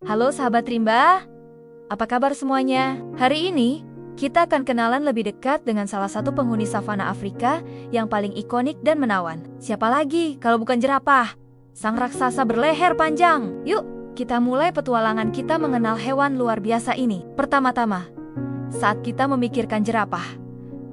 Halo sahabat Rimba, apa kabar semuanya? Hari ini, kita akan kenalan lebih dekat dengan salah satu penghuni savana Afrika yang paling ikonik dan menawan. Siapa lagi kalau bukan jerapah? Sang raksasa berleher panjang. Yuk, kita mulai petualangan kita mengenal hewan luar biasa ini. Pertama-tama, saat kita memikirkan jerapah,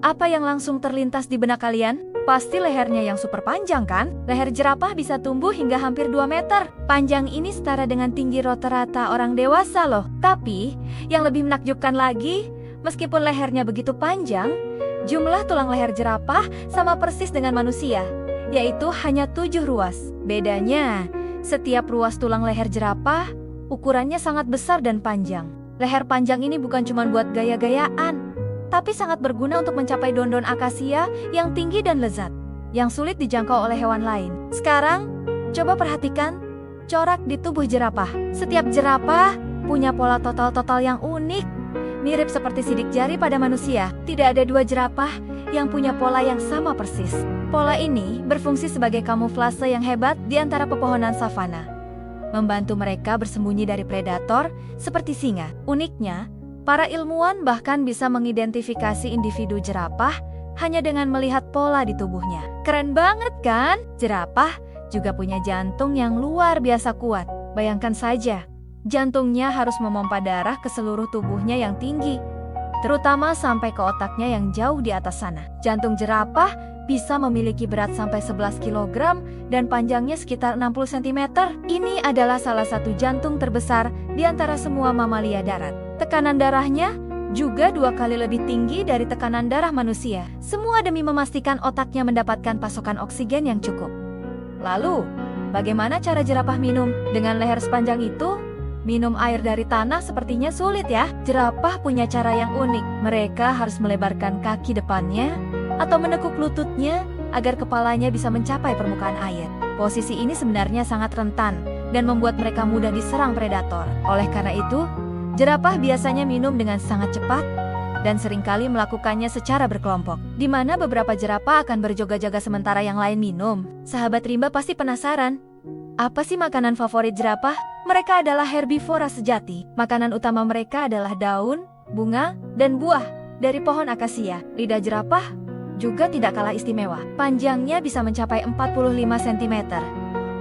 apa yang langsung terlintas di benak kalian? Pasti lehernya yang super panjang kan? Leher jerapah bisa tumbuh hingga hampir 2 meter. Panjang ini setara dengan tinggi rata-rata orang dewasa loh. Tapi, yang lebih menakjubkan lagi, meskipun lehernya begitu panjang, jumlah tulang leher jerapah sama persis dengan manusia, yaitu hanya 7 ruas. Bedanya, setiap ruas tulang leher jerapah, ukurannya sangat besar dan panjang. Leher panjang ini bukan cuma buat gaya-gayaan, tapi sangat berguna untuk mencapai daun-daun akasia yang tinggi dan lezat, yang sulit dijangkau oleh hewan lain. Sekarang, coba perhatikan corak di tubuh jerapah. Setiap jerapah punya pola total-total yang unik, mirip seperti sidik jari pada manusia. Tidak ada 2 jerapah yang punya pola yang sama persis. Pola ini berfungsi sebagai kamuflase yang hebat di antara pepohonan savana, membantu mereka bersembunyi dari predator seperti singa. Uniknya, para ilmuwan bahkan bisa mengidentifikasi individu jerapah hanya dengan melihat pola di tubuhnya. Keren banget kan? Jerapah juga punya jantung yang luar biasa kuat. Bayangkan saja, jantungnya harus memompa darah ke seluruh tubuhnya yang tinggi, terutama sampai ke otaknya yang jauh di atas sana. Jantung jerapah bisa memiliki berat sampai 11 kg dan panjangnya sekitar 60 cm. Ini adalah salah satu jantung terbesar di antara semua mamalia darat. Tekanan darahnya juga 2 kali lebih tinggi dari tekanan darah manusia. Semua demi memastikan otaknya mendapatkan pasokan oksigen yang cukup. Lalu, bagaimana cara jerapah minum? Dengan leher sepanjang itu, minum air dari tanah sepertinya sulit ya. Jerapah punya cara yang unik. Mereka harus melebarkan kaki depannya atau menekuk lututnya agar kepalanya bisa mencapai permukaan air. Posisi ini sebenarnya sangat rentan dan membuat mereka mudah diserang predator. Oleh karena itu, jerapah biasanya minum dengan sangat cepat dan seringkali melakukannya secara berkelompok, di mana beberapa jerapah akan berjaga-jaga sementara yang lain minum. Sahabat Rimba pasti penasaran, apa sih makanan favorit jerapah? Mereka adalah herbivora sejati. Makanan utama mereka adalah daun, bunga, dan buah dari pohon akasia. Lidah jerapah juga tidak kalah istimewa. Panjangnya bisa mencapai 45 cm.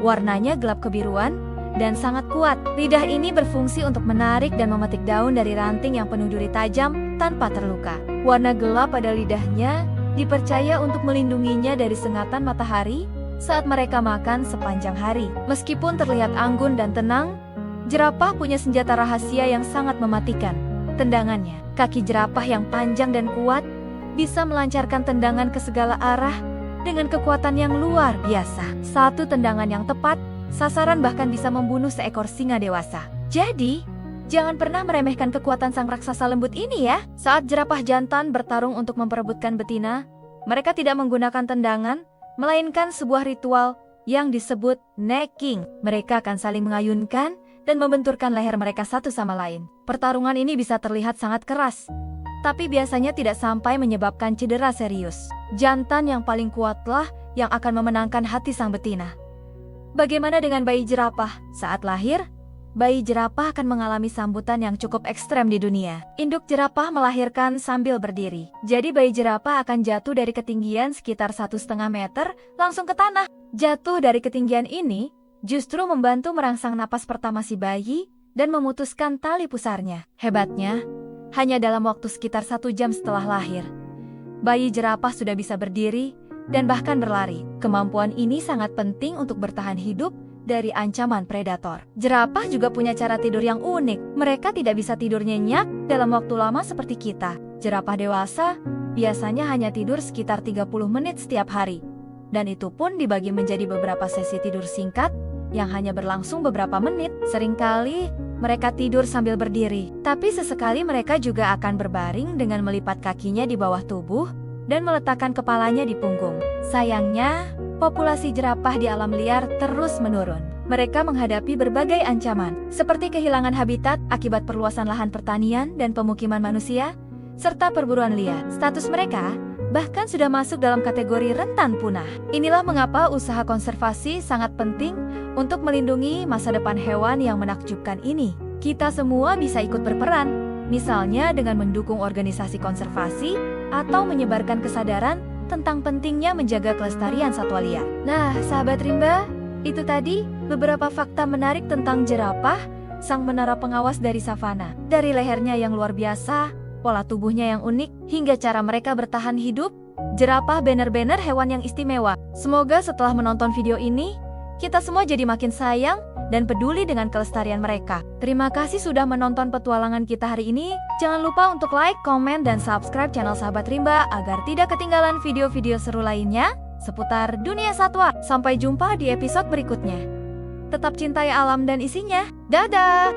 Warnanya gelap kebiruan dan sangat kuat. Lidah ini berfungsi untuk menarik dan memetik daun dari ranting yang penuh duri tajam tanpa terluka. Warna gelap pada lidahnya dipercaya untuk melindunginya dari sengatan matahari saat mereka makan sepanjang hari. Meskipun terlihat anggun dan tenang, jerapah punya senjata rahasia yang sangat mematikan. Tendangannya. Kaki jerapah yang panjang dan kuat bisa melancarkan tendangan ke segala arah dengan kekuatan yang luar biasa. Satu tendangan yang tepat, sasaran bahkan bisa membunuh seekor singa dewasa. Jadi, jangan pernah meremehkan kekuatan sang raksasa lembut ini ya. Saat jerapah jantan bertarung untuk memperebutkan betina, mereka tidak menggunakan tendangan, melainkan sebuah ritual yang disebut necking. Mereka akan saling mengayunkan dan membenturkan leher mereka satu sama lain. Pertarungan ini bisa terlihat sangat keras, tapi biasanya tidak sampai menyebabkan cedera serius. Jantan yang paling kuatlah yang akan memenangkan hati sang betina. Bagaimana dengan bayi jerapah? Saat lahir, bayi jerapah akan mengalami sambutan yang cukup ekstrem di dunia. Induk jerapah melahirkan sambil berdiri. Jadi bayi jerapah akan jatuh dari ketinggian sekitar 1,5 meter langsung ke tanah. Jatuh dari ketinggian ini justru membantu merangsang napas pertama si bayi dan memutuskan tali pusarnya. Hebatnya, hanya dalam waktu sekitar 1 jam setelah lahir, bayi jerapah sudah bisa berdiri dan bahkan berlari. Kemampuan ini sangat penting untuk bertahan hidup dari ancaman predator. Jerapah juga punya cara tidur yang unik. Mereka tidak bisa tidur nyenyak dalam waktu lama seperti kita. Jerapah dewasa biasanya hanya tidur sekitar 30 menit setiap hari. Dan itu pun dibagi menjadi beberapa sesi tidur singkat yang hanya berlangsung beberapa menit. Seringkali mereka tidur sambil berdiri, tapi sesekali mereka juga akan berbaring dengan melipat kakinya di bawah tubuh dan meletakkan kepalanya di punggung. Sayangnya, populasi jerapah di alam liar terus menurun. Mereka menghadapi berbagai ancaman, seperti kehilangan habitat akibat perluasan lahan pertanian dan pemukiman manusia, serta perburuan liar. Status mereka bahkan sudah masuk dalam kategori rentan punah. Inilah mengapa usaha konservasi sangat penting untuk melindungi masa depan hewan yang menakjubkan ini. Kita semua bisa ikut berperan, misalnya dengan mendukung organisasi konservasi atau menyebarkan kesadaran tentang pentingnya menjaga kelestarian satwa liar. Nah, sahabat rimba, itu tadi beberapa fakta menarik tentang jerapah, sang menara pengawas dari savana. Dari lehernya yang luar biasa, pola tubuhnya yang unik, hingga cara mereka bertahan hidup, jerapah benar-benar hewan yang istimewa. Semoga setelah menonton video ini, kita semua jadi makin sayang dan peduli dengan kelestarian mereka. Terima kasih sudah menonton petualangan kita hari ini. Jangan lupa untuk like, komen, dan subscribe channel Sahabat Rimba agar tidak ketinggalan video-video seru lainnya seputar dunia satwa. Sampai jumpa di episode berikutnya. Tetap cintai alam dan isinya. Dadah!